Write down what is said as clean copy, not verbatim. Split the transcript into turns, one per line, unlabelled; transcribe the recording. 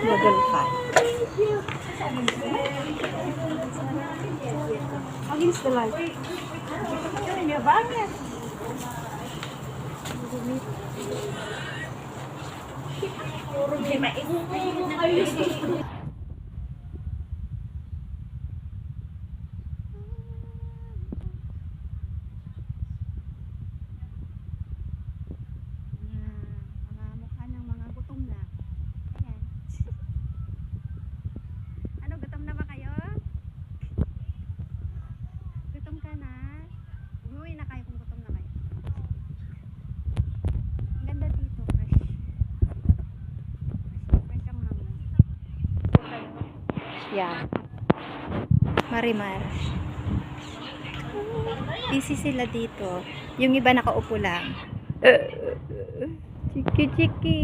Level 5. Against the light. Niya banget. Mga mukha ng mga gutom na. Ayan. Ano, gutom na ba kayo? Gutom ka na? Umuwi na kayo kung gutom na kayo. Ang ganda dito, fresh. Fresh ang hangin. Yan. Marimar. Busy sila dito. Yung iba nakaupo lang. Chiki chiki.